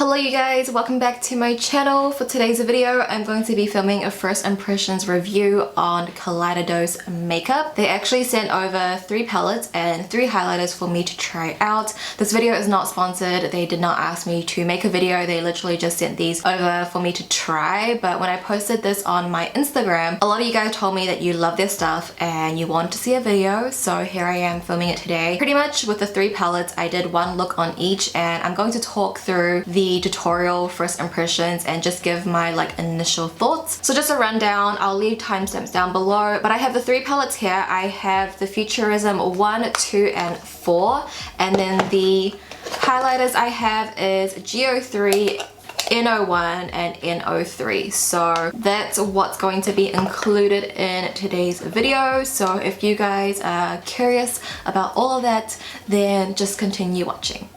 Hello you guys, welcome back to my channel. For today's video, I'm going to be filming a first impressions review on Kaleidos makeup. They actually sent over 3 palettes and 3 highlighters for me to try out. This video is not sponsored. They did not ask me to make a video. They literally just sent these over for me to try. But when I posted this on my Instagram, a lot of you guys told me that you love their stuff and you want to see a video. So here I am filming it today. Pretty much with the 3 palettes, I did 1 look on each and I'm going to talk through the tutorial first impressions and just give my initial thoughts. So just a rundown, I'll leave timestamps down below, but I have the 3 palettes here. I have the Futurism 1, 2 and 4, and then the highlighters I have is GO3, N01 and N03. So that's what's going to be included in today's video. So if you guys are curious about all of that, then just continue watching.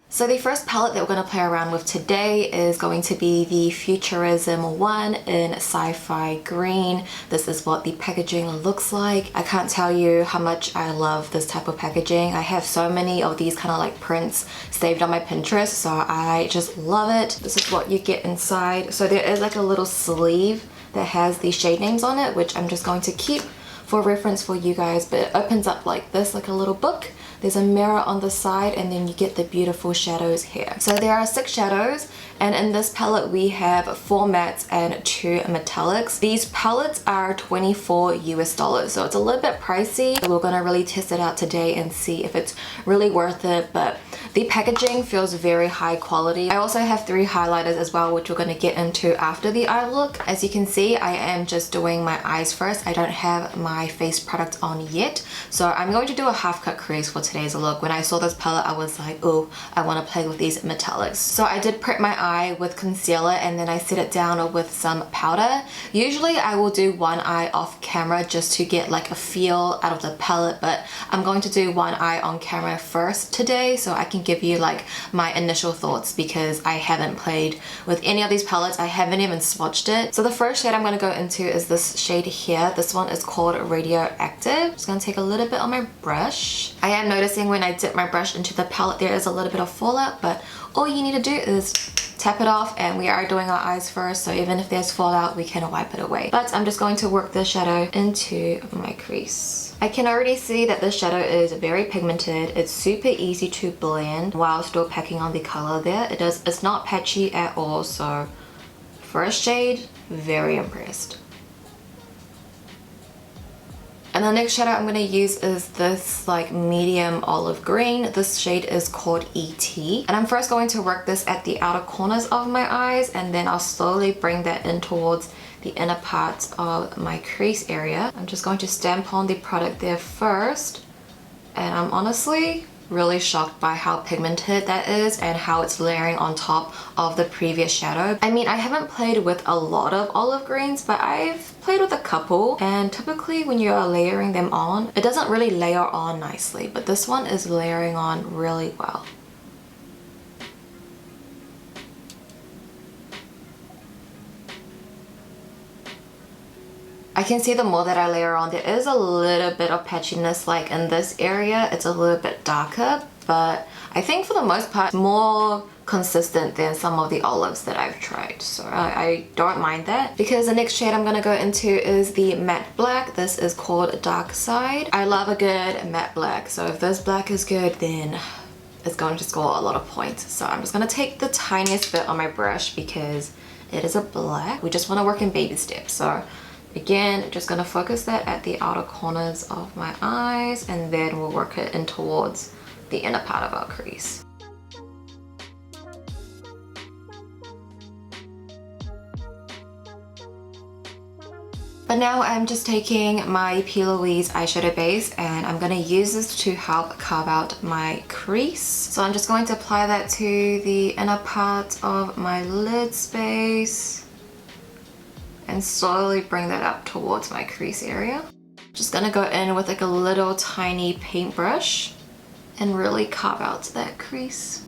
So the first palette that we're going to play around with today is going to be the Futurism 1 in Sci-Fi Green. This is what the packaging looks like. I can't tell you how much I love this type of packaging. I have so many of these kind of prints saved on my Pinterest, so I just love it. This is what you get inside. So there is a little sleeve that has the shade names on it, which I'm just going to keep for reference for you guys, but it opens up like this, like a little book. There's a mirror on the side and then you get the beautiful shadows here. So there are 6 shadows, and in this palette we have 4 mattes and 2 metallics. These palettes are $24 US, so it's a little bit pricey. We're gonna really test it out today and see if it's really worth it, but the packaging feels very high quality. I also have 3 highlighters as well, which we're gonna get into after the eye look. As you can see, I am just doing my eyes first. I don't have my face product on yet, so I'm going to do a half cut crease for today's look. When I saw this palette, I was like, oh, I want to play with these metallics. So I did prep my eye with concealer and then I set it down with some powder. Usually I will do one eye off camera just to get a feel out of the palette, but I'm going to do one eye on camera first today so I can give you my initial thoughts, because I haven't played with any of these palettes. I haven't even swatched it. So the first shade I'm going to go into is this shade here. This one is called Radioactive. Just going to take a little bit on my brush. I am noticing when I dip my brush into the palette there is a little bit of fallout, but all you need to do is tap it off, and we are doing our eyes first, so even if there's fallout we can wipe it away. But I'm just going to work the shadow into my crease. I can already see that this shadow is very pigmented. It's super easy to blend while still packing on the color there. It's not patchy at all, so first shade, very impressed. And the next shadow I'm going to use is this medium olive green. This shade is called ET. And I'm first going to work this at the outer corners of my eyes, and then I'll slowly bring that in towards the inner parts of my crease area. I'm just going to stamp on the product there first. And I'm honestly really shocked by how pigmented that is and how it's layering on top of the previous shadow. I mean, I haven't played with a lot of olive greens, but I've played with a couple, and typically when you are layering them on, it doesn't really layer on nicely, but this one is layering on really well. I can see the more that I layer on, there is a little bit of patchiness in this area. It's a little bit darker, but I think for the most part, more consistent than some of the olives that I've tried. So I don't mind that. Because the next shade I'm going to go into is the matte black. This is called Dark Side. I love a good matte black, so if this black is good, then it's going to score a lot of points. So I'm just going to take the tiniest bit on my brush because it is a black. We just want to work in baby steps. So again, just going to focus that at the outer corners of my eyes, and then we'll work it in towards the inner part of our crease. But now I'm just taking my Louise eyeshadow base and I'm going to use this to help carve out my crease. So I'm just going to apply that to the inner part of my lid space and slowly bring that up towards my crease area. Just gonna go in with like a little tiny paintbrush and really carve out that crease.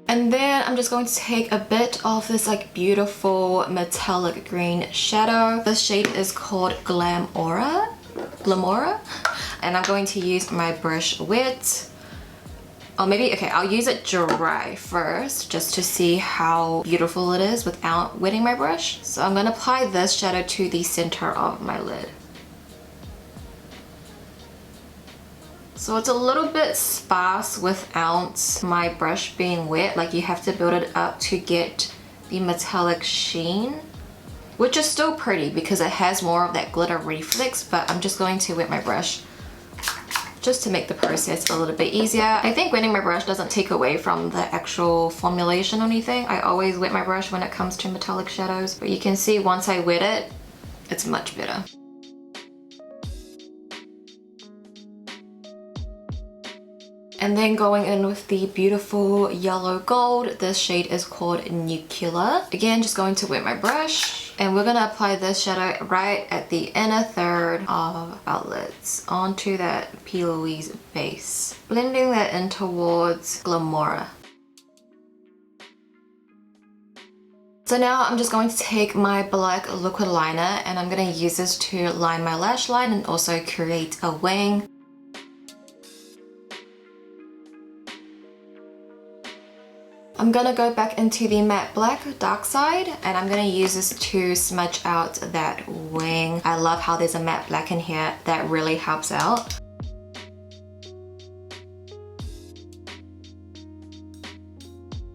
And then I'm just going to take a bit of this like beautiful metallic green shadow. This shade is called Glamora. And I'm going to use my brush wet. Or maybe, okay, I'll use it dry first just to see how beautiful it is without wetting my brush. So I'm going to apply this shadow to the center of my lid. So it's a little bit sparse without my brush being wet. Like you have to build it up to get the metallic sheen, which is still pretty because it has more of that glitter reflex, but I'm just going to wet my brush just to make the process a little bit easier. I think wetting my brush doesn't take away from the actual formulation or anything. I always wet my brush when it comes to metallic shadows, but you can see once I wet it, it's much better. And then going in with the beautiful yellow gold, this shade is called Nuclear. Again, just going to wet my brush. And we're going to apply this shadow right at the inner third of our lids onto that Louise base. Blending that in towards Glamora. So now I'm just going to take my black liquid liner and I'm going to use this to line my lash line and also create a wing. I'm gonna go back into the matte black dark side and I'm gonna use this to smudge out that wing. I love how there's a matte black in here that really helps out.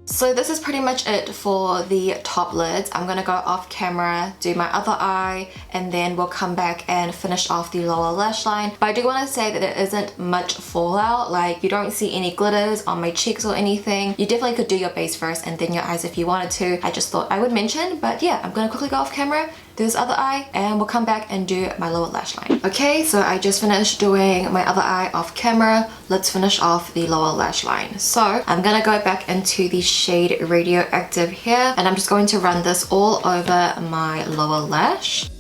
So this is pretty much it for the top lids. I'm gonna go off camera, do my other eye, and then we'll come back and finish off the lower lash line. But I do want to say that there isn't much fallout, like you don't see any glitters on my cheeks or anything. You definitely could do your base first and then your eyes if you wanted to. I just thought I would mention, but yeah, I'm gonna quickly go off camera, do this other eye, and we'll come back and do my lower lash line. Okay, so I just finished doing my other eye off camera. Let's finish off the lower lash line. So I'm gonna go back into the shade Radioactive here, and I'm just going to run this all over my lower lash.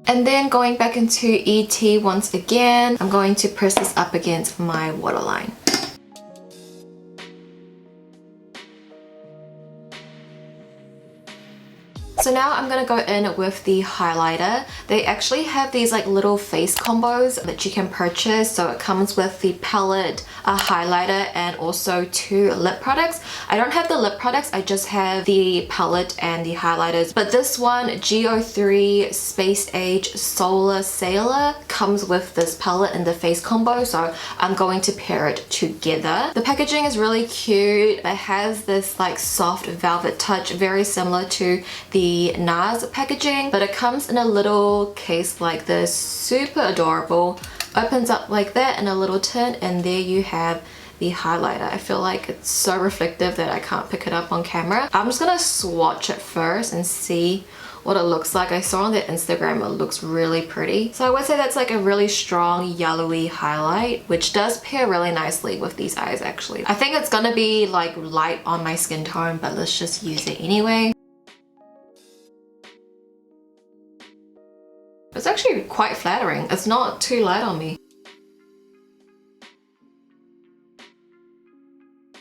And then going back into ET once again, I'm going to press this up against my waterline. So now I'm gonna go in with the highlighter. They actually have these like little face combos that you can purchase. So it comes with the palette, a highlighter, and also 2 lip products. I don't have the lip products, I just have the palette and the highlighters. But this one, GO3 Space Age Solar Sailor, comes with this palette and the face combo. So I'm going to pair it together. The packaging is really cute. It has this like soft velvet touch, very similar to the NARS packaging, but it comes in a little case like this, super adorable. Opens up like that in a little tin, and there you have the highlighter. I feel like it's so reflective that I can't pick it up on camera. I'm just gonna swatch it first and see what it looks like. I saw on their Instagram it looks really pretty. So I would say that's like a really strong yellowy highlight, which does pair really nicely with these eyes actually. I think it's gonna be like light on my skin tone, but let's just use it anyway. It's actually quite flattering. It's not too light on me.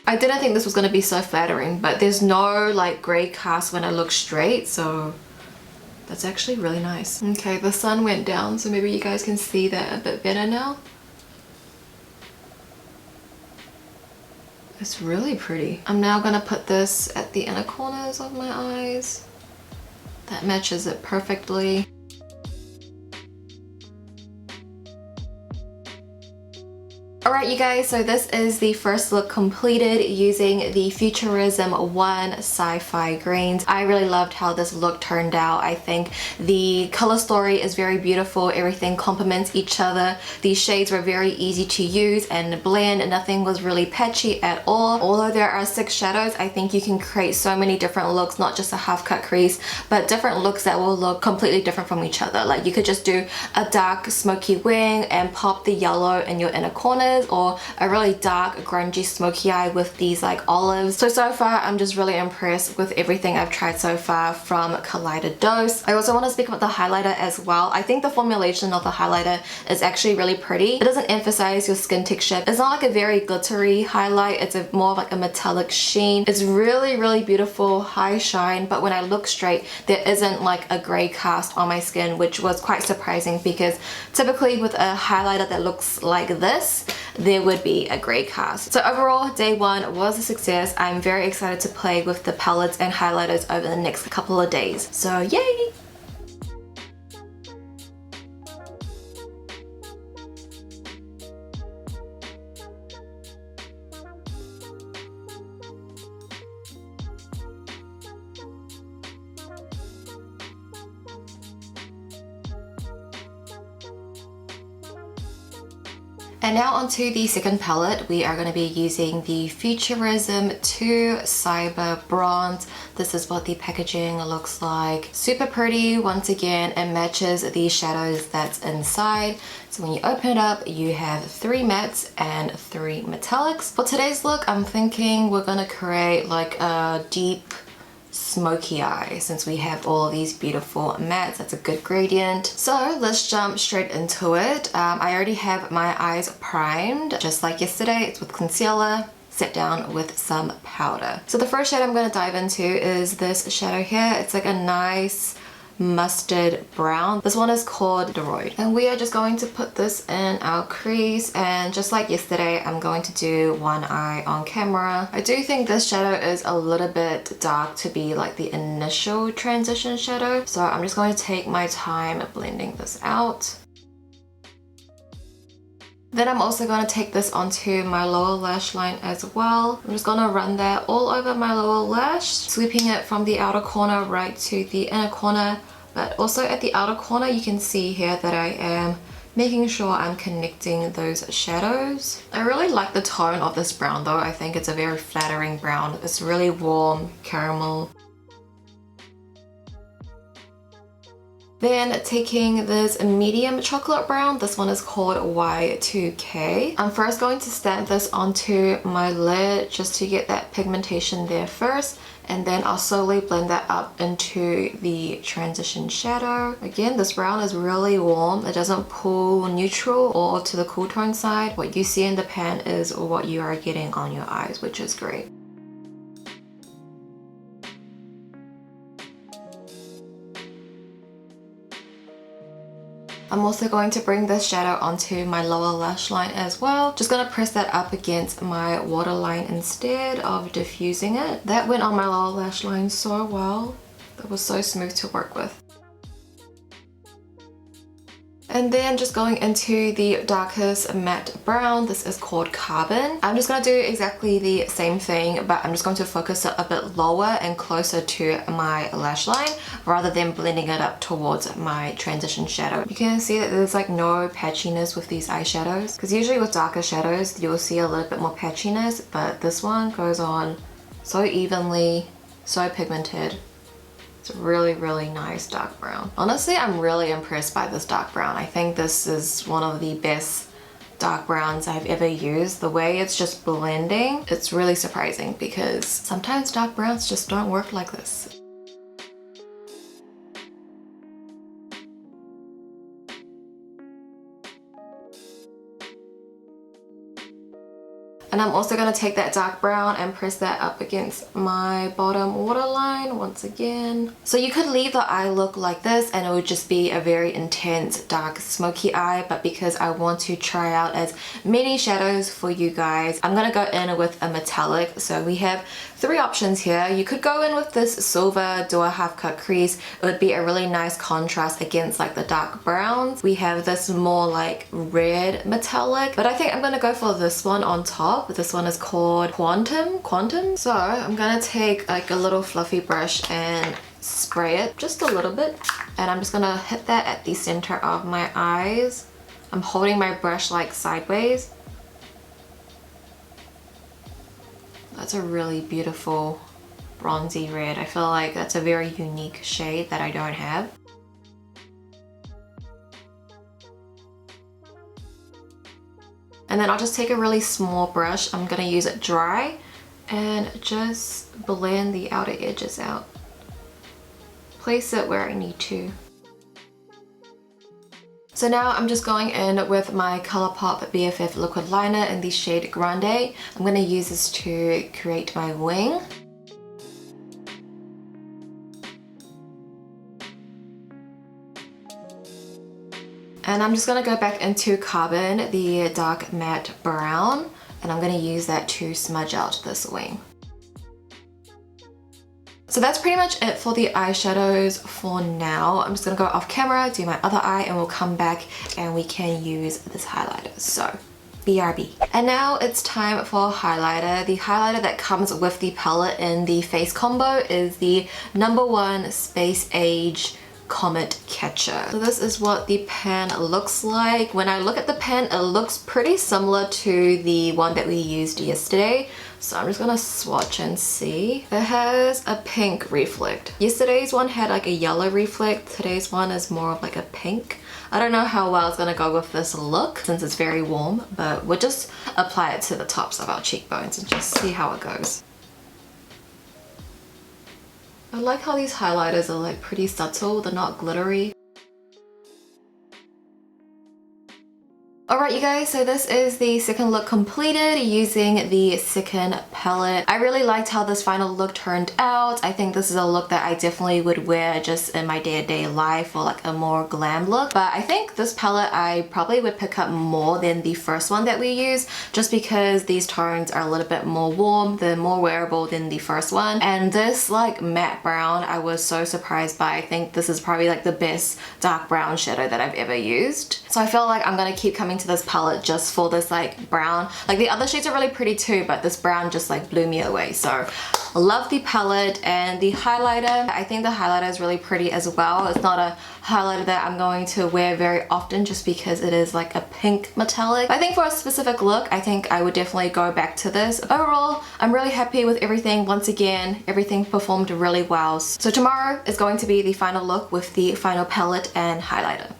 I didn't think this was going to be so flattering, but there's no like grey cast when I look straight, so that's actually really nice. Okay, the sun went down, so maybe you guys can see that a bit better now. It's really pretty. I'm now going to put this at the inner corners of my eyes. That matches it perfectly. Alright you guys, so this is the first look completed using the Futurism 1 Sci-Fi Greens. I really loved how this look turned out. I think the color story is very beautiful. Everything complements each other. These shades were very easy to use and blend. Nothing was really patchy at all. Although there are 6 shadows, I think you can create so many different looks, not just a half cut crease, but different looks that will look completely different from each other. Like you could just do a dark smoky wing and pop the yellow in your inner corners. eyeliner or a really dark grungy smoky eye with these like olives. So far I'm just really impressed with everything I've tried so far from Kaleidos. I also want to speak about the highlighter as well. I think the formulation of the highlighter is actually really pretty. It doesn't emphasize your skin texture. It's not like a very glittery highlight. It's more of like a metallic sheen. It's really beautiful, high shine, but when I look straight there isn't like a gray cast on my skin, which was quite surprising because typically with a highlighter that looks like this there would be a gray cast. So overall, day one was a success. I'm very excited to play with the palettes and highlighters over the next couple of days. So yay! And now onto the second palette. We are going to be using the Futurism 2 Cyber Bronze. This is what the packaging looks like. Super pretty. Once again, it matches the shadows that's inside. So when you open it up, you have 3 mattes and 3 metallics. For today's look, I'm thinking we're going to create like a deep smoky eye since we have all of these beautiful mattes. That's a good gradient. So let's jump straight into it. I already have my eyes primed just like yesterday. It's with concealer, set down with some powder. So the first shade I'm going to dive into is this shadow here. It's like a nice mustard brown. This one is called Droid. And we are just going to put this in our crease, and just like yesterday I'm going to do one eye on camera. I do think this shadow is a little bit dark to be like the initial transition shadow, so I'm just going to take my time blending this out. Then I'm also going to take this onto my lower lash line as well. I'm just going to run that all over my lower lash, sweeping it from the outer corner right to the inner corner. But also at the outer corner you can see here that I am making sure I'm connecting those shadows. I really like the tone of this brown though. I think it's a very flattering brown. It's really warm caramel. Then taking this medium chocolate brown, this one is called Y2K. I'm first going to stamp this onto my lid just to get that pigmentation there first, and then I'll slowly blend that up into the transition shadow. Again, this brown is really warm. It doesn't pull neutral or to the cool tone side. What you see in the pan is what you are getting on your eyes, which is great. I'm also going to bring this shadow onto my lower lash line as well. Just gonna press that up against my waterline instead of diffusing it. That went on my lower lash line so well. That was so smooth to work with. And then just going into the darkest matte brown, this is called Carbon. I'm just going to do exactly the same thing, but I'm just going to focus it a bit lower and closer to my lash line rather than blending it up towards my transition shadow. You can see that there's like no patchiness with these eyeshadows, because usually with darker shadows you'll see a little bit more patchiness, but this one goes on so evenly, so pigmented. It's really nice dark brown. Honestly, I'm really impressed by this dark brown. I think this is one of the best dark browns I've ever used. The way it's just blending, it's really surprising because sometimes dark browns just don't work like this. And I'm also going to take that dark brown and press that up against my bottom waterline once again. So you could leave the eye look like this and it would just be a very intense dark smoky eye, but because I want to try out as many shadows for you guys, I'm going to go in with a metallic. So we have 3 options here. You could go in with this silver, do a half cut crease. It would be a really nice contrast against like the dark browns. We have this more like red metallic, but I think I'm going to go for this one on top. This one is called Quantum. So I'm gonna take like a little fluffy brush and spray it just a little bit, and I'm just gonna hit that at the center of my eyes. I'm holding my brush like sideways. That's a really beautiful bronzy red. I feel like that's a very unique shade that I don't have. And And then I'll just take a really small brush. I'm gonna use it dry and just blend the outer edges out. Place it where I need to. So now I'm just going in with my Colourpop BFF liquid liner in the shade Grande. I'm going to use this to create my wing. And I'm just going to go back into Carbon, the dark matte brown, and I'm going to use that to smudge out this wing. So that's pretty much it for the eyeshadows for now. I'm just gonna go off camera, do my other eye, and we'll come back and we can use this highlighter. So, BRB. And now it's time for highlighter. The highlighter that comes with the palette in the face combo is the #1 Space Age Comet Catcher. So this is what the pen looks like. When I look at the pen, it looks pretty similar to the one that we used yesterday. So I'm just gonna swatch and see. It has a pink reflect. Yesterday's one had like a yellow reflect. Today's one is more of like a pink. I don't know how well it's gonna go with this look since it's very warm, but we'll just apply it to the tops of our cheekbones and just see how it goes. I like how these highlighters are like pretty subtle, they're not glittery. Alright you guys, so this is the second look completed using the second palette. I really liked how this final look turned out. I think this is a look that I definitely would wear just in my day-to-day life or like a more glam look. But I think this palette I probably would pick up more than the first one that we used just because these tones are a little bit more warm, they're more wearable than the first one. And this like matte brown I was so surprised by. I think this is probably like the best dark brown shadow that I've ever used. So I feel like I'm gonna keep coming to this palette just for this like brown. Like the other shades are really pretty too, but this brown just like blew me away. So I love the palette. And the highlighter, I think the highlighter is really pretty as well. It's not a highlighter that I'm going to wear very often just because it is like a pink metallic. I think for a specific look, I think I would definitely go back to this. Overall, I'm really happy with everything. Once again, everything performed really well. So tomorrow is going to be the final look with the final palette and highlighter.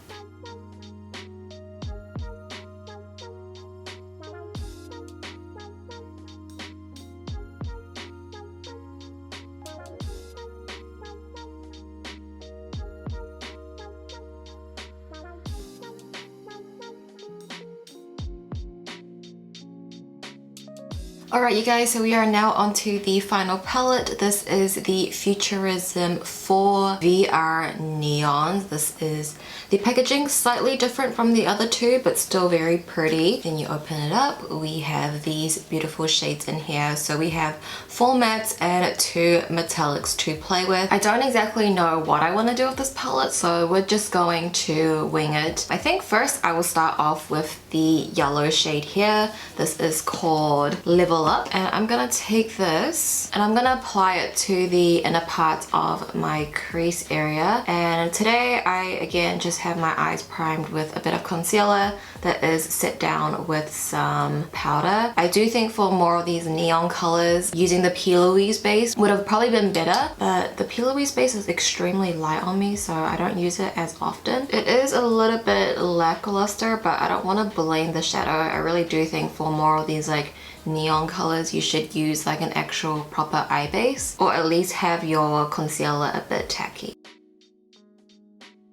Alright you guys, so we are now onto the final palette. This is the Futurism 4 VR Neons. This is the packaging, slightly different from the other two, but still very pretty. Then you open it up, we have these beautiful shades in here. So we have 4 mattes and 2 metallics to play with. I don't exactly know what I want to do with this palette, so we're just going to wing it. I think first I will start off with the yellow shade here. This is called Level Up, and I'm gonna take this and I'm gonna apply it to the inner part of my crease area. And today I again just have my eyes primed with a bit of concealer that is set down with some powder. I do think for more of these neon colors, using the P. Louise base would have probably been better, but the P. Louise base is extremely light on me, so I don't use it as often. It is a little bit lackluster, but I don't want to blame the shadow. I really do think for more of these like neon colors, you should use like an actual proper eye base, or at least have your concealer a bit tacky.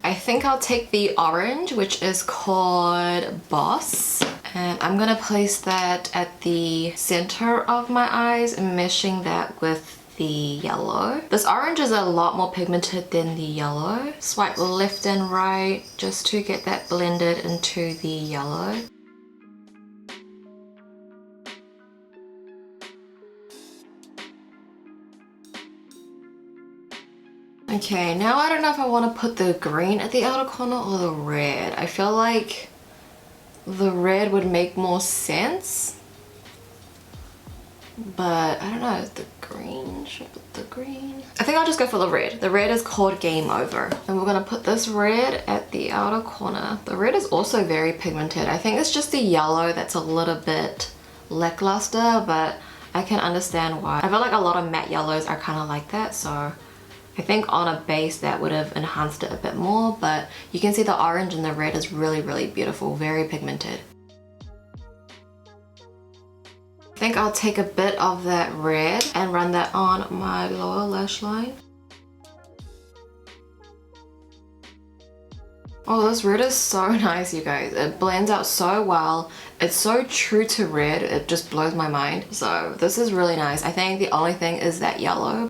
I think I'll take the orange, which is called Boss, and I'm gonna place that at the center of my eyes, meshing that with the yellow. This orange is a lot more pigmented than the yellow. Swipe left and right just to get that blended into the yellow. Okay, now I don't know if I want to put the green at the outer corner or the red. I feel like the red would make more sense, but I don't know, the green, should I put the green? I think I'll just go for the red. The red is called Game Over. And we're gonna put this red at the outer corner. The red is also very pigmented. I think it's just the yellow that's a little bit lackluster, but I can understand why. I feel like a lot of matte yellows are kind of like that, so I think on a base that would have enhanced it a bit more, but you can see the orange and the red is really, really beautiful, very pigmented. think I'll take a bit of that red and run that on my lower lash line. Oh, this red is so nice, you guys. It blends out so well. It's so true to red, it just blows my mind. So this is really nice. I think the only thing is that yellow.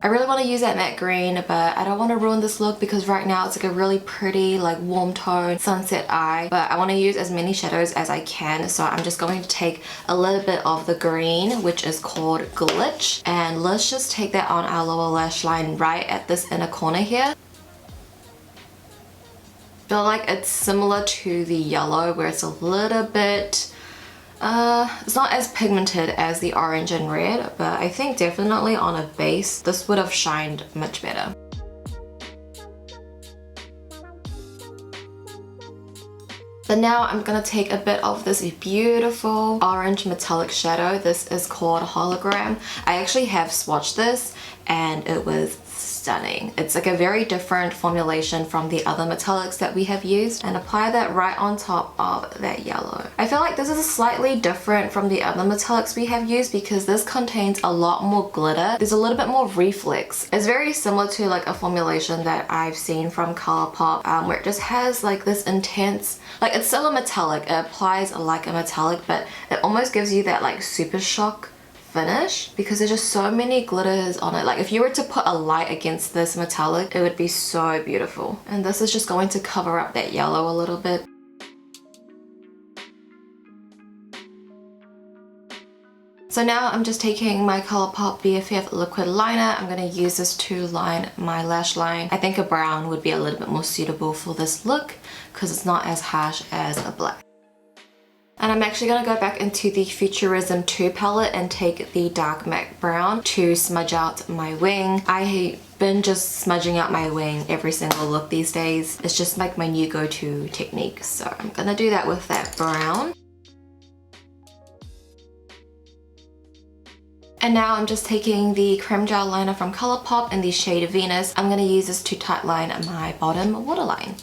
I really want to use that matte green, but I don't want to ruin this look because right now it's like a really pretty, like warm tone sunset eye. But I want to use as many shadows as I can, so I'm just going to take a little bit of the green, which is called Glitch, and let's just take that on our lower lash line right at this inner corner here. I feel like it's similar to the yellow where it's a little bit it's not as pigmented as the orange and red, but I think definitely on a base this would have shined much better. But now I'm gonna take a bit of this beautiful orange metallic shadow. This is called Hologram. I actually have swatched this and it was stunning. It's like a very different formulation from the other metallics that we have used, and apply that right on top of that yellow. I feel like this is slightly different from the other metallics we have used because this contains a lot more glitter. There's a little bit more reflex. It's very similar to like a formulation that I've seen from Colourpop where it just has like this intense, like it's still a metallic, it applies like a metallic, but it almost gives you that like super shock finish because there's just so many glitters on it. Like if you were to put a light against this metallic, it would be so beautiful. And this is just going to cover up that yellow a little bit. So now I'm just taking my Colourpop BFF liquid liner. I'm going to use this to line my lash line. I think a brown would be a little bit more suitable for this look because it's not as harsh as a black. And I'm actually going to go back into the Futurism 2 palette and take the dark matte brown to smudge out my wing. I've been just smudging out my wing every single look these days. It's just like my new go-to technique. So I'm going to do that with that brown. And now I'm just taking the creme gel liner from Colourpop in the shade Venus. I'm going to use this to tightline my bottom waterline.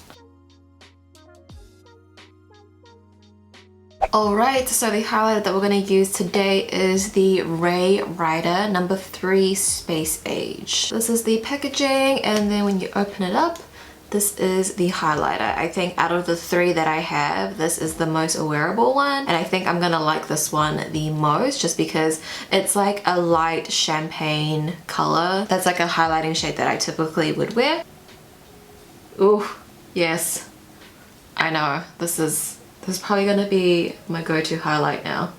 Alright, so the highlighter that we're going to use today is the Ray Rider number 3 Space Age. This is the packaging, and then when you open it up, this is the highlighter. I think out of the 3 that I have, this is the most wearable one, and I think I'm gonna like this one the most just because it's like a light champagne color. That's like a highlighting shade that I typically would wear. Ooh, yes. I know, this is probably gonna be my go-to highlight now.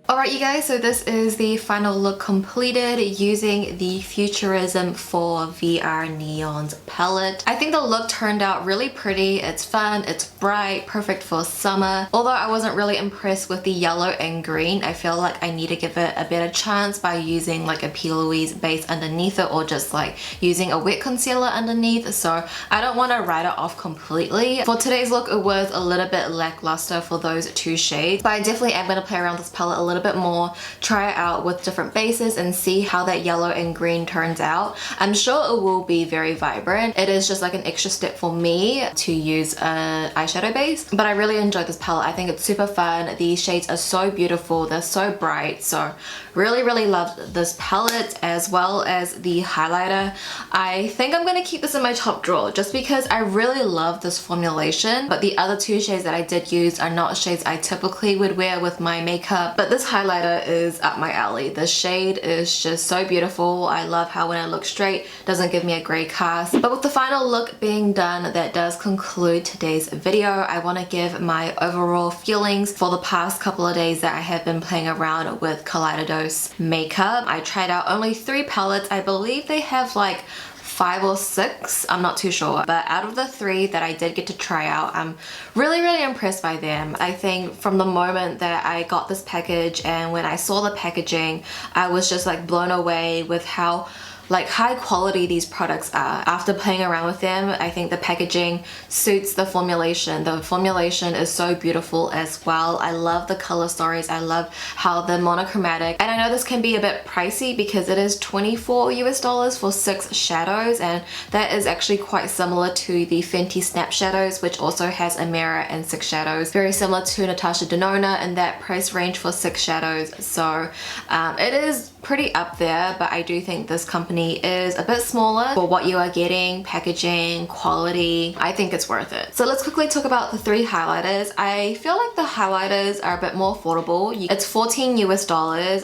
Alright you guys, so this is the final look completed using the Futurism 4 VR Neons palette. I think the look turned out really pretty. It's fun, it's bright, perfect for summer. Although I wasn't really impressed with the yellow and green, I feel like I need to give it a better chance by using like a Louise base underneath it or just like using a wet concealer underneath. So I don't want to write it off completely. For today's look, it was a little bit lackluster for those 2 shades, but I definitely am going to play around with this palette a little bit more, try it out with different bases and see how that yellow and green turns out. I'm sure it will be very vibrant. It is just like an extra step for me to use an eyeshadow base, but I really enjoyed this palette. I think it's super fun. These shades are so beautiful, they're so bright, so really loved this palette as well as the highlighter. I think I'm gonna keep this in my top drawer just because I really love this formulation, but the other 2 shades that I did use are not shades I typically would wear with my makeup, but this highlighter is up my alley. This shade is just so beautiful. I love how when I look straight, it doesn't give me a gray cast. But with the final look being done, that does conclude today's video. I want to give my overall feelings for the past couple of days that I have been playing around with Kaleidos makeup. I tried out only 3 palettes. I believe they have like 5 or 6, I'm not too sure, but out of the 3 that I did get to try out, I'm really impressed by them. I think from the moment that I got this package and when I saw the packaging, I was just like blown away with how like high quality these products are. After playing around with them, I think the packaging suits the formulation. The formulation is so beautiful as well. I love the color stories. I love how they're monochromatic. And I know this can be a bit pricey because it is $24 US for 6 shadows, and that is actually quite similar to the Fenty Snap Shadows, which also has a mirror and 6 shadows. Very similar to Natasha Denona in that price range for 6 shadows. So it is pretty up there, but I do think this company is a bit smaller for what you are getting, packaging, quality. I think it's worth it. So let's quickly talk about the 3 highlighters. I feel like the highlighters are a bit more affordable. It's $14 US.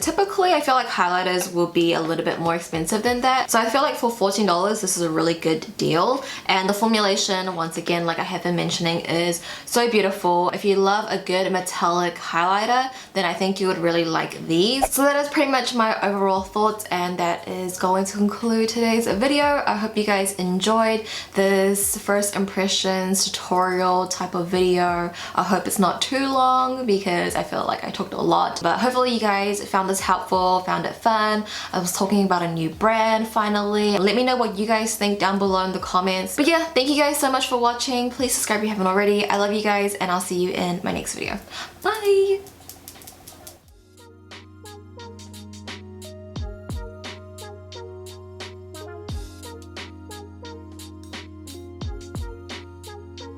Typically, I feel like highlighters will be a little bit more expensive than that. So I feel like for $14, this is a really good deal. And the formulation, once again, like I have been mentioning, is so beautiful. If you love a good metallic highlighter, then I think you would really like these. So that is pretty much my overall thoughts, and that is going to conclude today's video. I hope you guys enjoyed this first impressions tutorial type of video. I hope it's not too long because I feel like I talked a lot, but hopefully you guys found this helpful, found it fun. I was talking about a new brand finally. Let me know what you guys think down below in the comments. But yeah, thank you guys so much for watching. Please subscribe if you haven't already. I love you guys, and I'll see you in my next video. Bye!